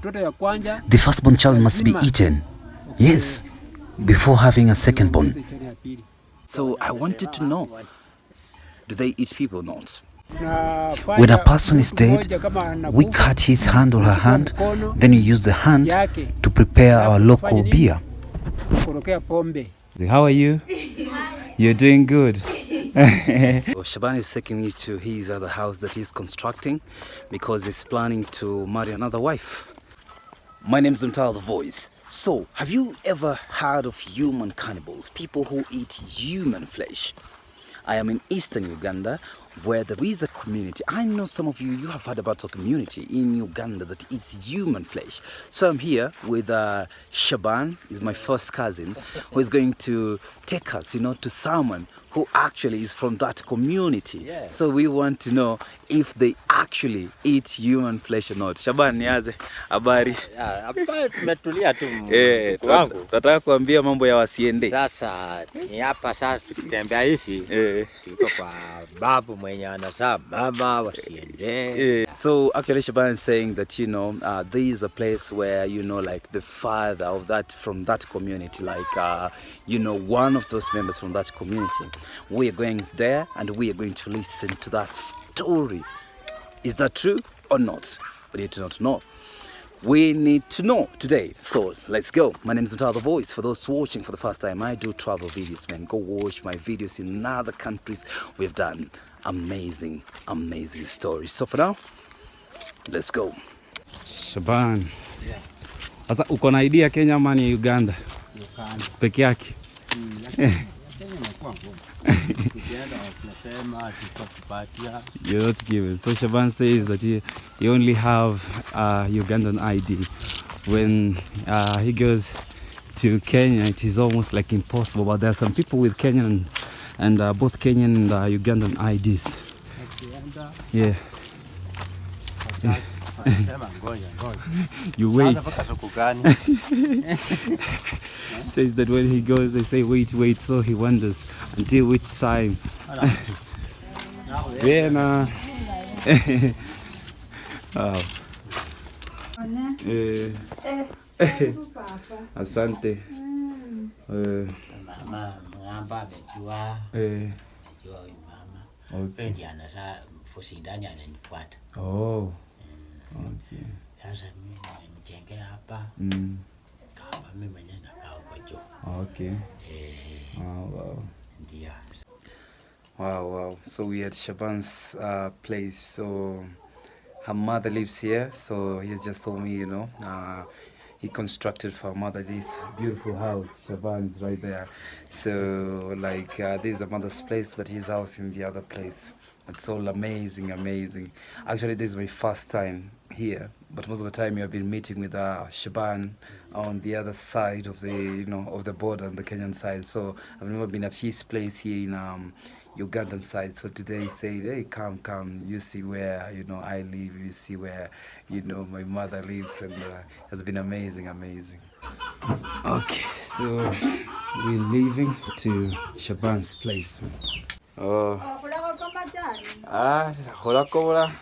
The firstborn child must be eaten. Yes, before having a secondborn. So I wanted to know, do they eat people or not? When a person is dead, we cut his hand or her hand, then we use the hand to prepare our local beer. How are you? You're doing good. Shaban is taking me to his other house that he's constructing because he's planning to marry another wife. My name is Mtala the Voice. So, have you ever heard of human cannibals, people who eat human flesh? I am in eastern Uganda, where there is a community. I know some of you have heard about a community in Uganda that eats human flesh. So I'm here with Shaban, is my first cousin, who is going to take us, to someone who actually is from that community. Yeah. So we want to know if they actually eat human flesh or not. Shaban, niaze, habari? Hapa tumetulia tu wangu. Nataka kuambia mambo ya Basiende. Sasa ni hapa sasa tukitembea hivi. Tuko kwa babu mwenye anazaa mama Basiende. So actually Shaban is saying that there is a place where like the father of that from that community, like one of those members from that community. We are going there and we are going to listen to that story. Is that true or not? We need to not know. We need to know today. So let's go. My name is Mtala the Voice. For those watching for the first time, I do travel videos, man. Go watch my videos in other countries. We've done amazing stories. So for now, let's go. Shaban. Sasa uko na idea Kenya ama ni Uganda? Uganda. Peke yake. You're not given. So Shaban says that he only have Ugandan ID. When he goes to Kenya, it is almost like impossible. But there are some people with Kenyan and both Kenyan and Ugandan IDs. Yeah. You wait. Says that when he goes, they say wait. So he wonders until which time. Vienna. Oh. Asante. Mama amejua. Amejua mama. Okay. Ndiye anasa fusindani ananifuata. Oh. Okay. Sasa mimi nimejengea hapa. Kama mimi mwenyewe nakaa huko juu. Okay. Wow. Ndio. Wow. So we at Shaban's place. So her mother lives here. So he's just told me, he constructed for her mother this beautiful house. Shaban's right there. So this is the mother's place, but his house in the other place. It's all amazing. Actually, this is my first time here, but most of the time you have been meeting with Shaban on the other side of the of the border on the Kenyan side. So I've never been at his place here in Ugandan side. So today he said, hey, come, you see where I live, you see where my mother lives, and it's been amazing. Okay, so we're leaving to Shaban's place. Oh. Hola, cobra.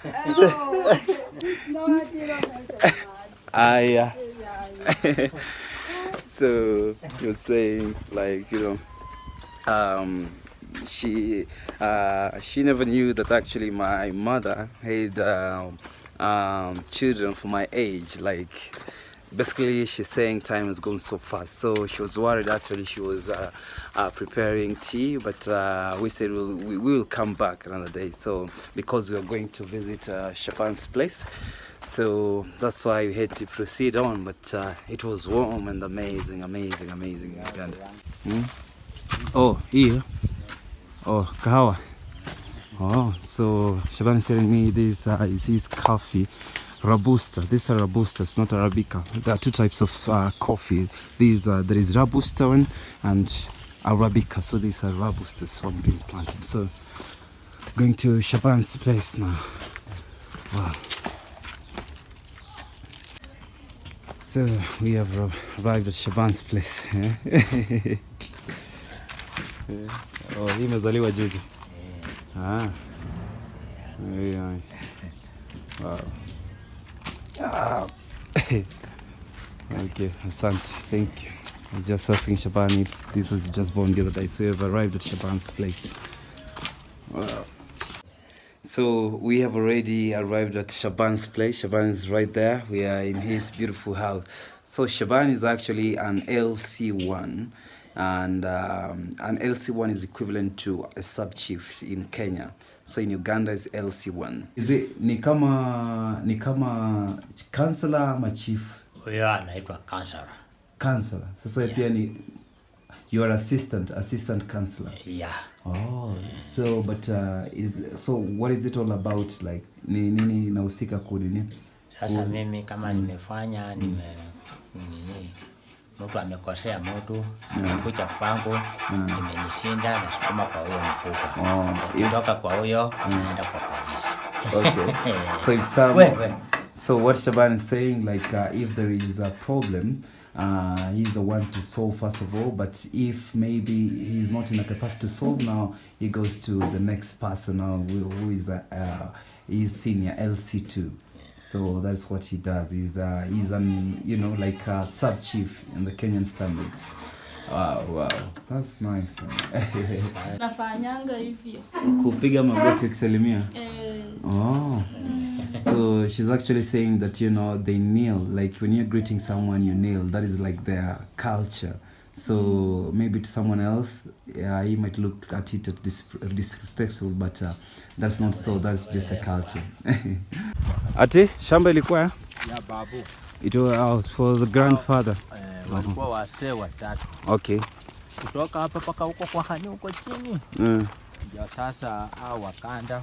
Yeah. So you're saying she never knew that actually my mother had children for my age. Basically, she's saying time has gone so fast, so she was worried. Actually, she was preparing tea, but we said we will come back another day. So because we are going to visit Shaban's place, so that's why we had to proceed on. But it was warm and amazing. Oh, here. Oh, kahawa. Oh, so Shaban is telling me this is his coffee. Robusta. These are Robustas, not Arabica. There are two types of coffee. There is Robusta one and Arabica. So these are Robustas, one being planted. So going to Shaban's place now. Wow. So we have arrived at Shaban's place. Oh, hii imezaliwa juzi. Very nice. Wow. Okay, asante. Thank you. I was just asking Shaban if this was just born the other day. So we have arrived at Shaban's place. Wow. So we have already arrived at Shaban's place. Shaban is right there. We are in his beautiful house. So Shaban is actually an LC1, and an LC1 is equivalent to a sub-chief in Kenya. So in Uganda is LC1. Is it ni kama councillor ama chief? Huyo anaitwa councillor. Councillor. Sasa pia ni you are assistant councillor. Yeah. Oh, so but what is it all about, like nini nahusika kunini? Sasa mimi kama nimefanya nini mtu amekosea mtu kuja kwangu nimenishinda na sukuma kwa huyo mkubwa. Kutoka kwa huyo naenda kwa polisi. Okay. So what Shaban is saying, like if there is a problem, he's the one to solve first of all, but if maybe he's not in a capacity to solve, now he goes to the next person now who is senior LC2. So that's what he does. He's an like a sub chief in the Kenyan standards. Wow, that's nice. Nafanyanga hivyo. Kupiga magoti ukisalimia. Oh. So she's actually saying that they kneel, like when you're greeting someone you kneel. That is like their culture. So maybe to someone else, he might look at it as disrespectful, but that's not so. That's just a culture. Ati shamba ilikuwa ya babu. It was for the grandfather. Walikuwa wasee watatu. Okay. Kutoka hapa paka huko kwa hani huko chini. Ndio sasa hao wakanda.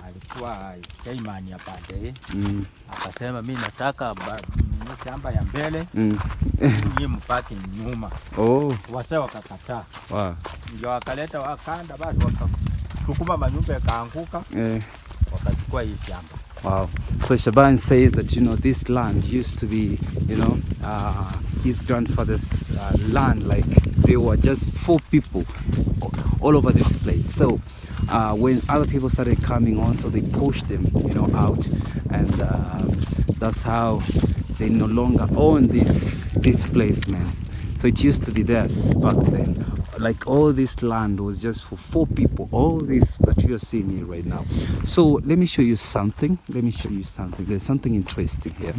Alikuwa Kaimani ya pande. Akasema mimi nataka shamba ya mbele. Ni mpaki nyuma. Wasee wakakataa. Wow. Ndio wakaleta wakanda basi wakachukua manyumba yakaanguka. Wakachukua hii shamba. Wow. So Shaban says that this land used to be his grandfather's land. Like they were just 4 people all over this place. So when other people started coming on, so they pushed them out, and that's how they no longer own this place, man. So it used to be theirs back then. Like all this land was just for 4 people. All this that you are seeing here right now. So let me show you something. There's something interesting here.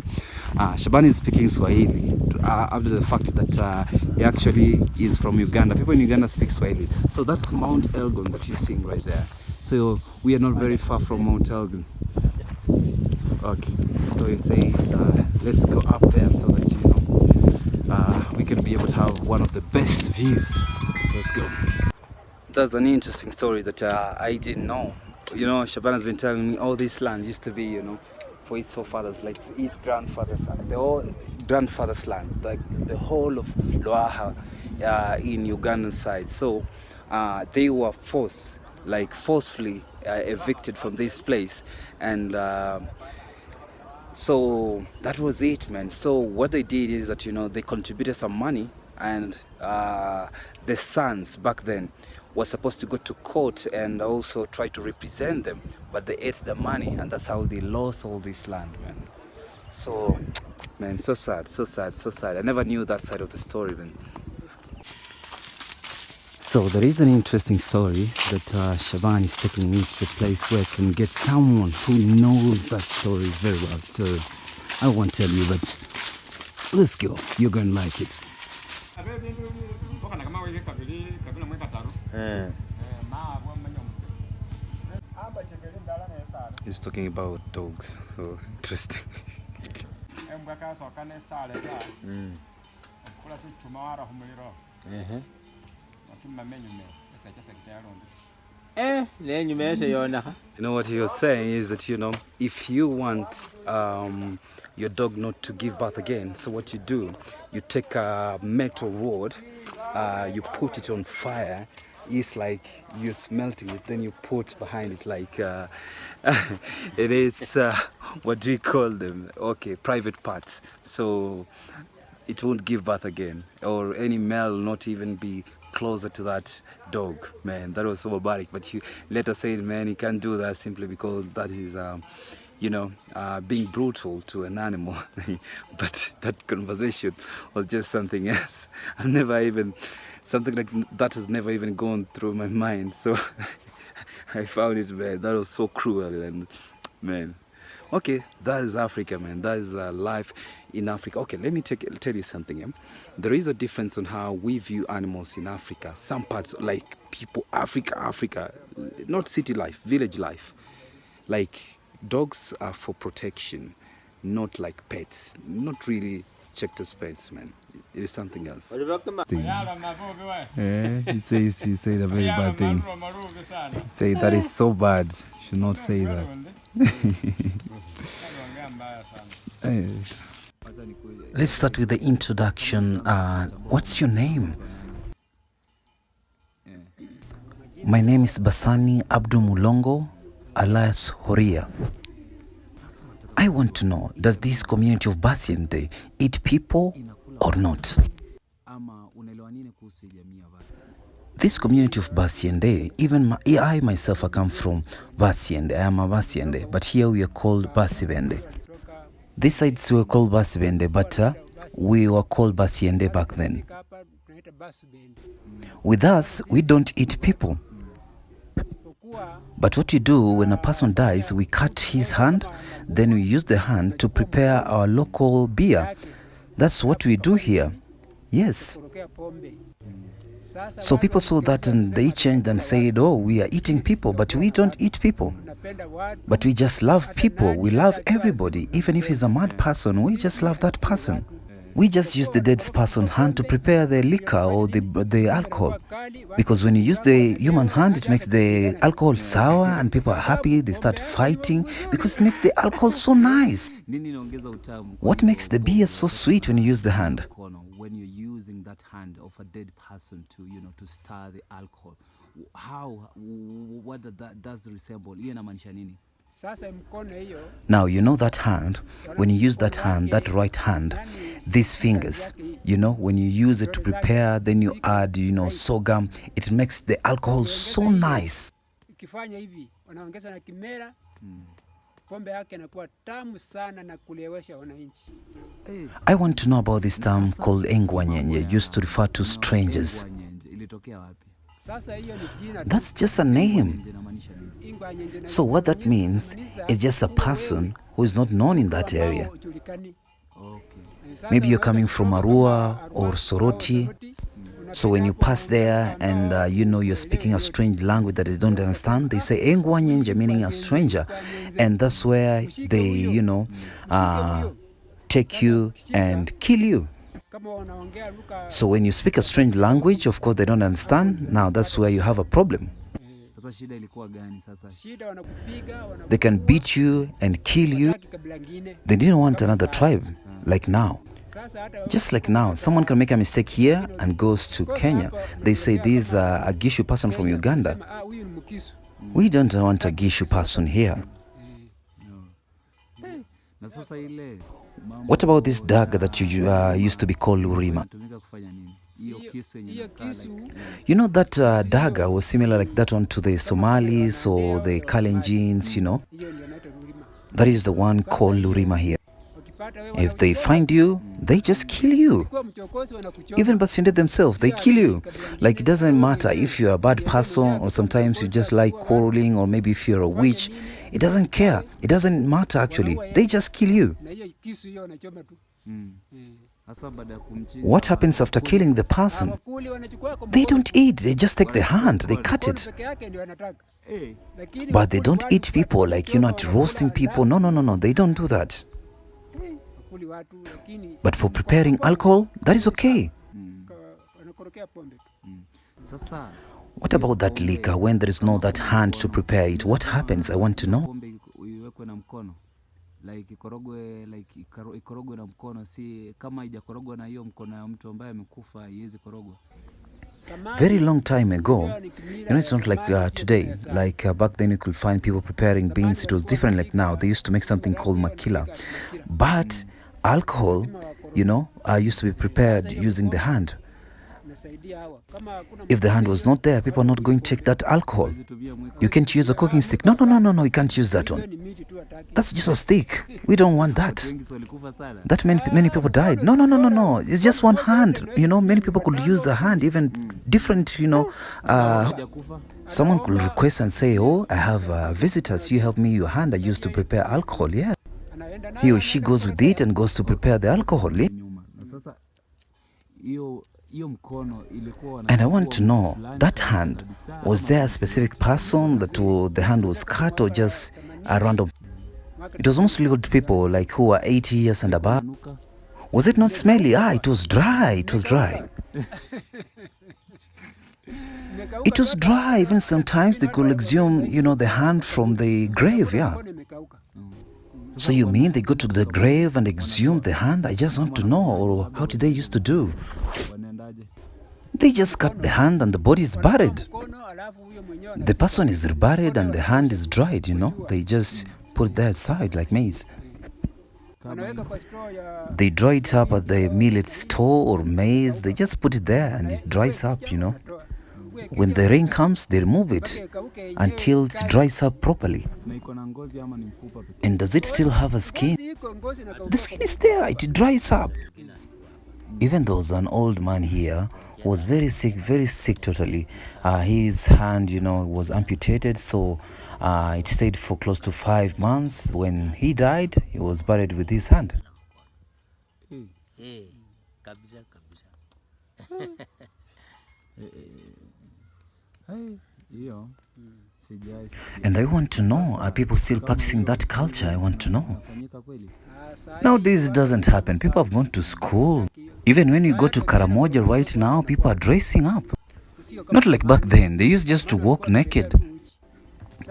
Shaban is speaking Swahili after the fact that he actually is from Uganda. People in Uganda speak Swahili. So that's Mount Elgon that you're seeing right there. So we are not very far from Mount Elgon. Okay. So he says, let's go up there so that we can be able to have one of the best views. So let's go. That's an interesting story that I didn't know. Shaban has been telling me all this land used to be, for his forefathers, like his grandfather's, the whole grandfather's land, like the whole of Loaha in Ugandan side. So they were forcefully evicted from this place, and so that was it, man. So what they did is that they contributed some money, and the sons back then were supposed to go to court and also try to represent them, but they ate the money, and that's how they lost all this land, man. So, man, so sad. I never knew that side of the story, man. So there is an interesting story that Shaban is taking me to a place where I can get someone who knows that story very well. So I won't tell you, but let's go. You're going to like it. He's talking about dogs, so interesting. You know what he was saying is that if you want your dog not to give birth again, so what you do, you take a metal rod, you put it on fire. It's like you're smelting it, then you put behind it like it is what do you call them? Okay, private parts. So it won't give birth again, or any male not even be closer to that dog. Man, that was so barbaric. But you later said, man, you can't do that simply because that is being brutal to an animal. But that conversation was just something else. Something like that has never even gone through my mind. So I found it, man, that was so cruel. And man, okay, that is Africa, man. That is life in Africa. Okay, let me tell you something. There is a difference on how we view animals in Africa. Some parts, like people, Africa, not city life, village life. Like dogs are for protection, not like pets. Not really checked as pets, man. It is something else. He said a very bad thing. He said that is so bad. Should not say that. Let's start with the introduction. What's your name? My name is Basani Abdu Mulongo, alias Horia. I want to know, does this community of Basiende eat people or not? This community of Basiende, even I myself, I come from Basiende. I am a Basiende, but here we are called Basibende. This sides were called Basibende, but we were called Basiende back then. With us, we don't eat people. But what you do when a person dies, we cut his hand, then we use the hand to prepare our local beer. That's what we do here. Yes. So people saw that and they changed and said, oh, we are eating people, but we don't eat people. But we just love people. We love everybody. Even if he's a mad person, we just love that person. We just use the dead person's hand to prepare the liquor or the alcohol. Because when you use the human hand, it makes the alcohol sour and people are happy. They start fighting because it makes the alcohol so nice. What makes the beer so sweet when you use the hand? When you're using that hand of a dead person to stir the alcohol, what does resemble? Now, you know that hand, when you use that hand, that right hand, these fingers, when you use it to prepare, then you add, sorghum, it makes the alcohol so nice. I want to know about this term called engwanyenye, used to refer to strangers. That's just a name. So what that means is just a person who is not known in that area. Maybe you're coming from Arua or Soroti. So when you pass there and you're speaking a strange language that they don't understand, they say engwanyenje, meaning a stranger. And that's where they, take you and kill you. So when you speak a strange language, of course they don't understand. Now that's where you have a problem. They can beat you and kill you. They didn't want another tribe, like now. Just like now, someone can make a mistake here and goes to Kenya. They say this is a Gishu person from Uganda. We don't want a Gishu person here. What about this dagger that you used to be called Lurima? You know that dagger was similar like that one to the Somalis or the Kalenjins, That is the one called Lurima here. If they find you, they just kill you. Even Basiende themselves, they kill you. Like it doesn't matter if you're a bad person or sometimes you just like quarreling or maybe if you're a witch. It doesn't care. It doesn't matter actually. They just kill you. What happens after killing the person? They don't eat. They just take the hand. They cut it. But they don't eat people like, roasting people. No. They don't do that. But for preparing alcohol, that is okay. What about that liquor when there is no that hand to prepare it? What happens? I want to know. Very long time ago, it's not like today. Like back then you could find people preparing beans. It was different like now. They used to make something called makila. But alcohol, used to be prepared using the hand. If the hand was not there, people are not going to take that alcohol. You can't use a cooking stick. No, you can't use that one. That's just a stick. We don't want that. That many people died. No. It's just one hand. Many people could use a hand, even different, someone could request and say, oh, I have visitors, you help me your hand. I used to prepare alcohol, yeah. He or she goes with it and goes to prepare the alcohol, yeah. And I want to know, that hand, was there a specific person that the hand was cut, or just a random? It was mostly old people, like who are 80 years and above. Was it not smelly? It was dry. It was dry. It was dry. Even sometimes they could exhume, the hand from the grave, yeah. So you mean they go to the grave and exhume the hand? I just want to know, or how did they used to do? They just cut the hand and the body is buried. The person is buried and the hand is dried, They just put that aside like maize. They dry it up at the millet store or maize. They just put it there and it dries up, When the rain comes, they remove it until it dries up properly. And does it still have a skin? The skin is there, it dries up. Even though there's an old man here who was very sick totally. His hand, was amputated, so it stayed for close to 5 months. When he died, he was buried with his hand. And I want to know, are people still practicing that culture? I want to know. Nowadays it doesn't happen. People have gone to school. Even when you go to Karamoja right now, people are dressing up. Not like back then. They used just to walk naked.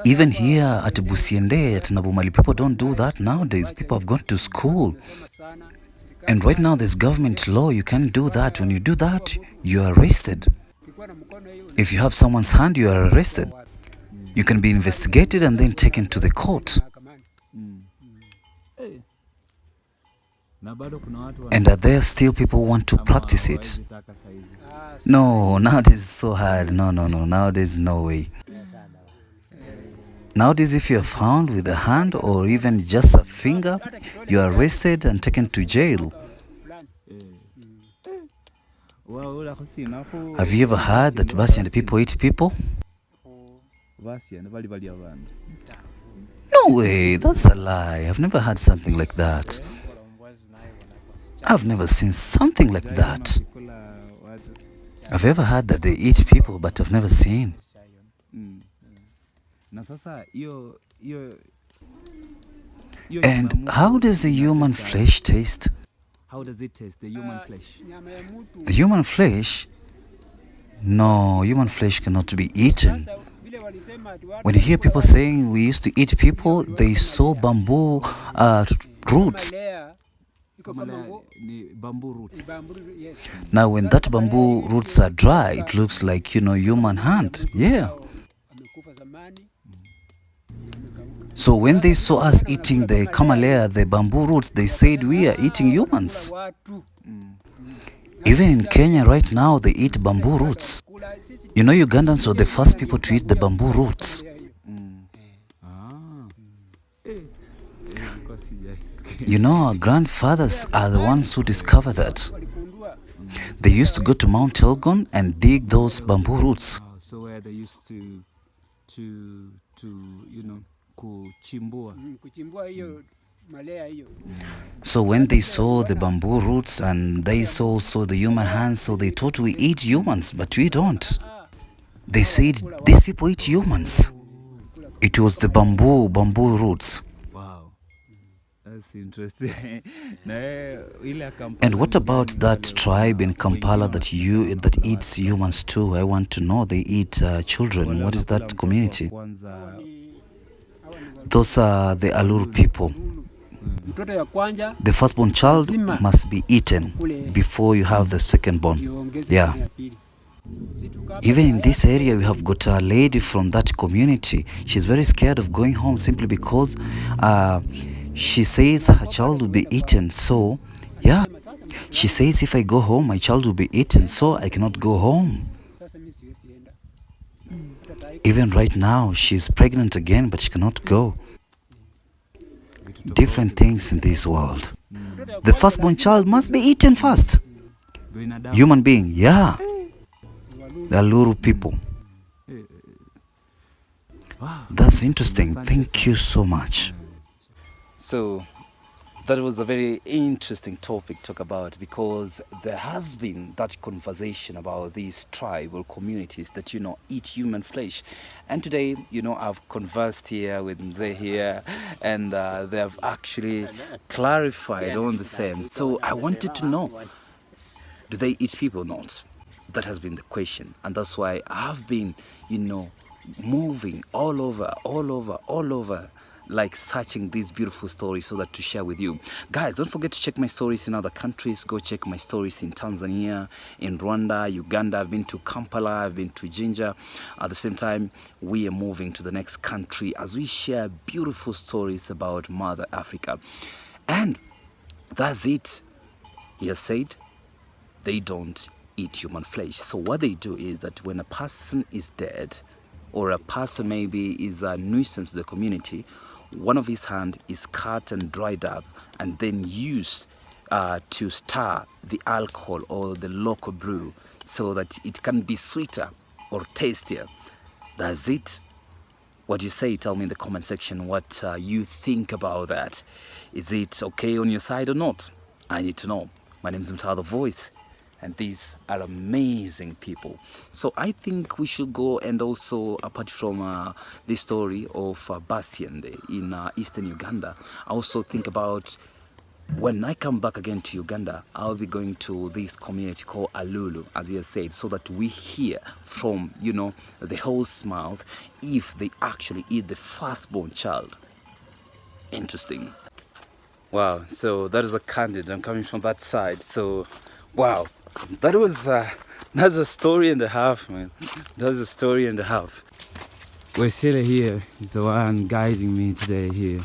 Even here at Basiende, at Nabumali, people don't do that nowadays. People have gone to school. And right now there's government law. You can't do that. When you do that, you are arrested. If you have someone's hand, you are arrested. You can be investigated and then taken to the court. And are there still people who want to practice it? No, nowadays it's so hard. No. Nowadays, no way. Nowadays, if you are found with a hand or even just a finger, you are arrested and taken to jail. Have you ever heard that Basiende people eat people? No way, that's a lie. I've never heard something like that. I've never seen something like that. I've ever heard that they eat people, but I've never seen. And how does the human flesh taste? How does it taste, the human flesh? The human flesh? No, human flesh cannot be eaten. When you hear people saying we used to eat people, they saw bamboo roots. Now when that bamboo roots are dry, it looks like, human hand. Yeah. So when they saw us eating the kamalea, the bamboo roots, they said we are eating humans. Even in Kenya right now, they eat bamboo roots. Ugandans were the first people to eat the bamboo roots. Our grandfathers are the ones who discovered that. They used to go to Mount Elgon and dig those bamboo roots. So where they used to kuchimbua. So when they saw the bamboo roots and they saw also the human hands, so they thought we eat humans, but we don't. They said these people eat humans. It was the bamboo roots. Wow, that's interesting. And what about that tribe in Kampala that eats humans too? I want to know. They eat children. What is that community? Those are the Alur people. The firstborn child must be eaten before you have the secondborn. Yeah. Even in this area, we have got a lady from that community. She's very scared of going home simply because she says her child will be eaten. So, yeah. She says if I go home, my child will be eaten, so I cannot go home. Even right now, she's pregnant again, but she cannot go. Different things in this world. The firstborn child must be eaten first. Human being, yeah. The Luru people. That's interesting. Thank you so much. So that was a very interesting topic to talk about, because there has been that conversation about these tribal communities that, eat human flesh. And today, I've conversed here with Mzee here, and they have actually clarified on the same. So I wanted to know, do they eat people or not? That has been the question. And that's why I've been, moving all over, like searching these beautiful stories so that to share with you guys. Don't forget to check my stories in other countries. Go check my stories in Tanzania, in Rwanda, Uganda. I've been to Kampala, I've been to Jinja. At the same time, we are moving to the next country as we share beautiful stories about Mother Africa. And that's it. He has said they don't eat human flesh. So what they do is that when a person is dead, or a person maybe is a nuisance to the community, one of his hand is cut and dried up and then used to stir the alcohol or the local brew so that it can be sweeter or tastier. That's it. What do you say? Tell me in the comment section what you think about that. Is it okay on your side or not? I need to know. My name is Mtala the Voice, and these are amazing people. So I think we should go, and also apart from the story of Basiende in eastern Uganda, I also think about when I come back again to Uganda, I'll be going to this community called Alulu, as he has said, so that we hear from, the horse's mouth if they actually eat the firstborn child. Interesting. Wow, so that is a candid. I'm coming from that side. So, wow. That's a story and a half, man. That's a story and a half. Wesile here is the one guiding me today here.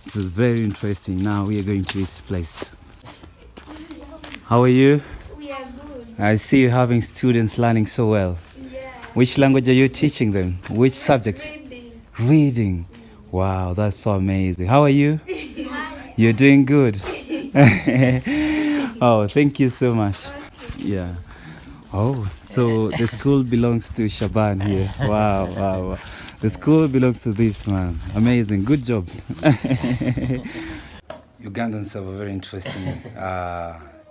It was very interesting. Now we are going to this place. How are you? We are good. I see you having students learning so well. Yeah. Which language are you teaching them? Which subject? Reading. Reading. Wow, that's so amazing. How are you? You're doing good. Oh, thank you so much. Yeah. Oh, so the school belongs to Shaban here. Wow. The school belongs to this man. Amazing. Good job. Ugandans have a very interesting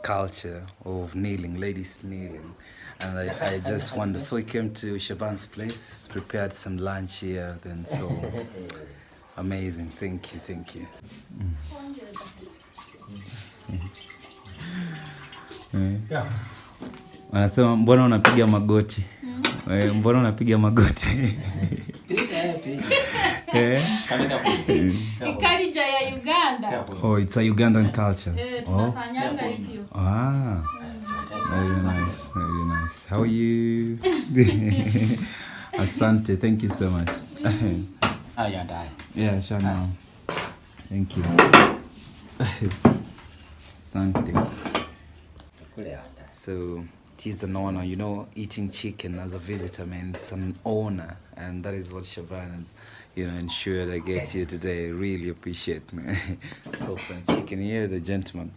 culture of kneeling, ladies kneeling. And I just wondered. So I came to Shaban's place, prepared some lunch here. Then so amazing. Thank you. Wanasema mbona unapiga magoti? Mbona unapiga magoti? Culture ya Uganda. Oh, it's a Ugandan culture. Tunafanyanga hivyo. Ah. Very nice. How are you? Asante, thank you so much. Yeah, sure now. Thank you. Asante. So it is an honor, eating chicken as a visitor, man. It's an honor, and that is what Shaban has, ensured I get here today. Really appreciate, man. So some chicken here, the gentleman.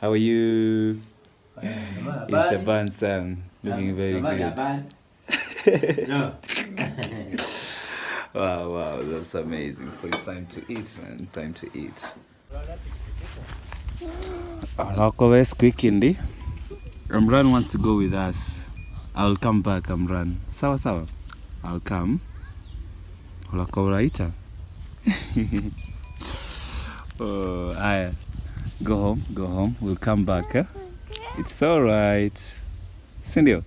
How are you? It's Shaban's son, looking very good. Wow, that's amazing. So it's time to eat, man. Time to eat. Amran wants to go with us. I'll come back, Amran. Sawa. I'll come. Ulakoraita. Oh, aya. Go home. We'll come back. It's all right. Sindio.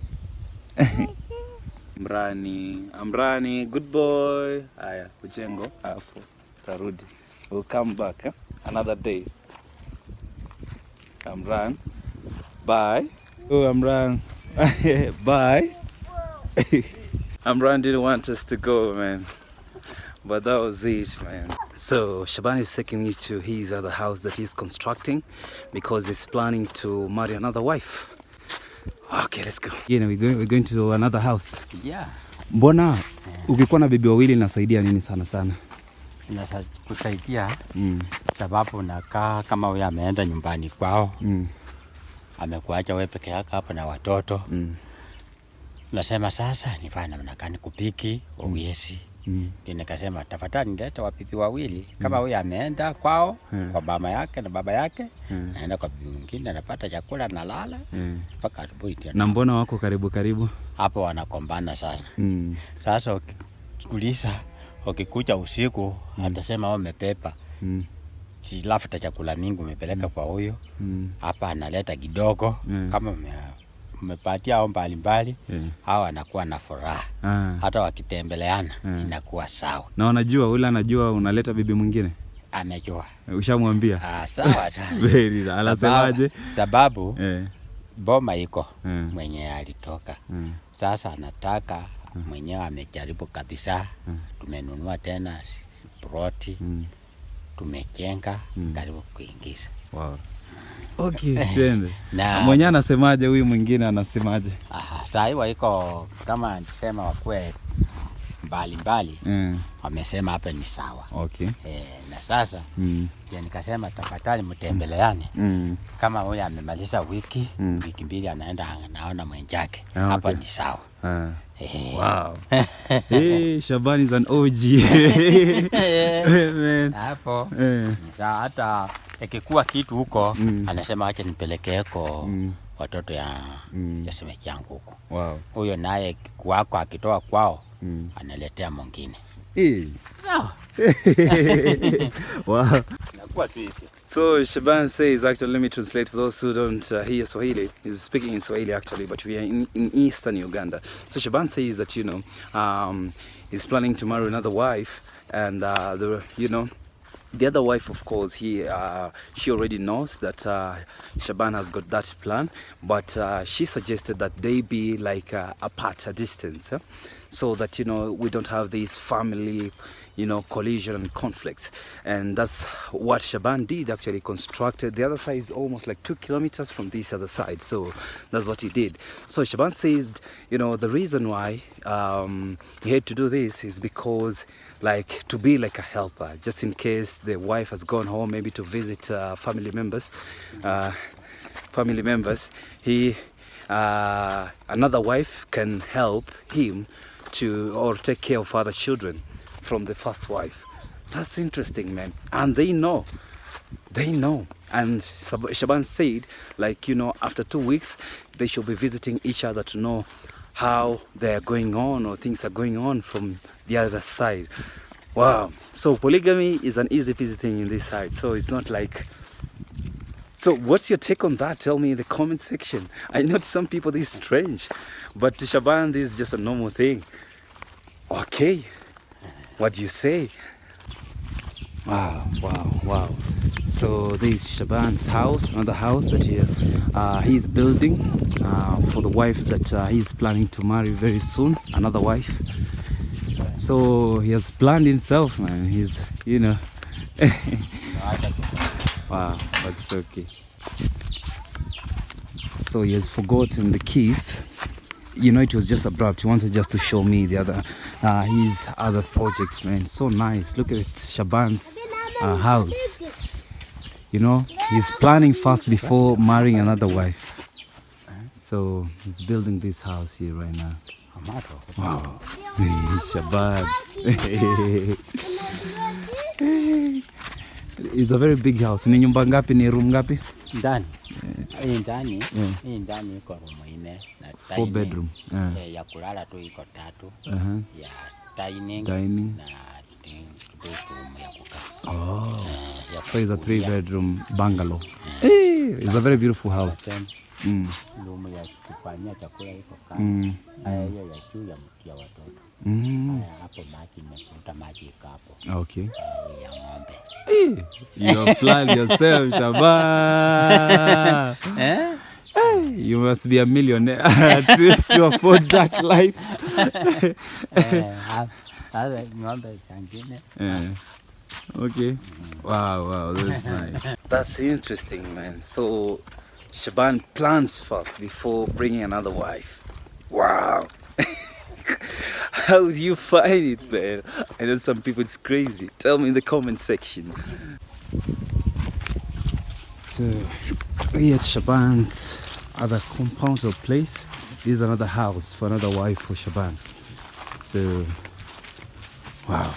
Amrani, good boy. Aya, kuchengo, afu, tarudi. We'll come back another day. Amran, bye. Oh, Amran. Bye. Amran didn't want us to go, man. But that was it, man. So Shaban is taking me to his other house that he's constructing because he's planning to marry another wife. Okay, let's go. Yeah, we're going to another house. Yeah. Mbona ukikuwa na bibi wawili inasaidia nini sana sana? Kusaidia sababu nakaa kama huyu ameenda nyumbani kwao. Amekuacha wewe peke yako hapa na watoto. Nasema sasa nifanye namna gani kupiki uwezi. Ndio nikasema tafadhali nilete wapipi wawili kama huyu ameenda kwao kwa mama yake na baba yake, naenda kwa bibi mwingine anapata chakula na lala mpaka asubuhi tena. Na mbona wako karibu? Hapo wanakombana sana. Sasa ukikuuliza ukikuja usiku atasema wewe umepepa. Silafuta chakula mingi umepeleka kwa huyo. Hapa analeta kidogo kama umepatia au mbalimbali hao anakuwa na furaha. Hata wakitembeleana inakuwa sawa. Na unajua ule anajua unaleta bibi mwingine? Amejua. Ushamwambia? Sawa. Very. Anasemaje? Sababu boma iko mwenye alitoka. Sasa anataka mwenyewe amejaribu kabisa. Tumenunua tena ploti. Tumejenga karibu kuingiza. Wow. Okay, twende. Mwenye anasemaje huyu mwingine anasemaje? Sasa hiyo iko kama anasema wakwe mbali. Wamesema hapa ni sawa. Okay. Na sasa ya nikasema tafadhali mtembeleane. Kama huyu amemaliza wiki mbili anaenda anaona mwenzake. Hapa ni sawa. Wow. Shaban is an OG. Man. Hapo. Hata ikikuwa kitu huko anasema acha nipelekeeko watoto ya semeji yangu huko. Wow. Huyo naye kwako akitoa kwao analetea mwingine. Sawa. Wow. Nakuwa tu hivi. So Shaban says, actually, let me translate for those who don't hear Swahili. He's speaking in Swahili actually, but we are in eastern Uganda. So Shaban says that, he's planning to marry another wife, and the other wife, of course, she already knows that Shaban has got that plan, but she suggested that they be like apart, a distance, so that we don't have these family collision and conflicts. And that's what Shaban did, actually constructed. The other side is almost like 2 kilometers from this other side, so that's what he did. So Shaban says, the reason why he had to do this is because to be like a helper, just in case the wife has gone home maybe to visit family members, he another wife can help him or take care of other children from the first wife. That's interesting, man. And they know. And Shaban said, after 2 weeks, they should be visiting each other to know how they're going on or things are going on from the other side. Wow. So polygamy is an easy peasy thing in this side. So it's not like... So what's your take on that? Tell me in the comment section. I know to some people this is strange, but to Shaban this is just a normal thing. Okay. What do you say? Wow. So this is Shaban's house, another house that he's building for the wife that he's planning to marry very soon, another wife. So he has planned himself, man. He's, wow, that's okay. So he has forgotten the keys. It was just abrupt. He wanted just to show me the other, his other projects, man. So nice. Look at it, Shaban's house. He's planning fast before marrying another wife. So he's building this house here right now. Wow. Shaban. It's a very big house. Ni nyumba ngapi? Ni room ngapi? Ndani. Hii ndani iko room 4 na 4 bedroom. Ya kulala tu iko 3. Ya dining na bedroom ya kukaa. So it's a 3 bedroom bungalow. It's a very beautiful house. Room ya kufanyia chakula iko kando. Hiyo ya juu ya mtia watoto. Hapo maji imefuta maji hapo. Okay. Ya ng'ombe. You plan yourself, Shaban. You must be a millionaire to afford that life. Ng'ombe zingine Okay. Wow, that's nice. That's interesting, man. So Shaban plans first before bringing another wife. Wow. How do you find it, man? I know some people it's crazy. Tell me in the comment section. So we at Shaban's other compound or place. This is another house for another wife for Shaban. So wow.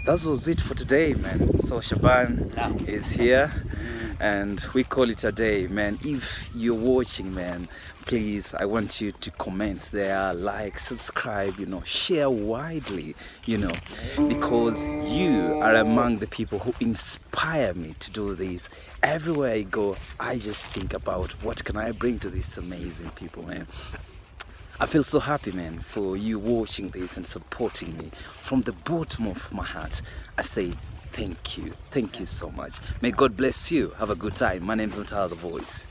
That was it for today, man. So Shaban is here and we call it a day, man. If you're watching, man, please, I want you to comment there, like, subscribe, you know, share widely, you know, because you are among the people who inspire me to do this. Everywhere I go, I just think about what can I bring to these amazing people, man. I feel so happy, man, for you watching this and supporting me. From the bottom of my heart, I say thank you. Thank you so much. May God bless you. Have a good time. My name's Mutala the Voice.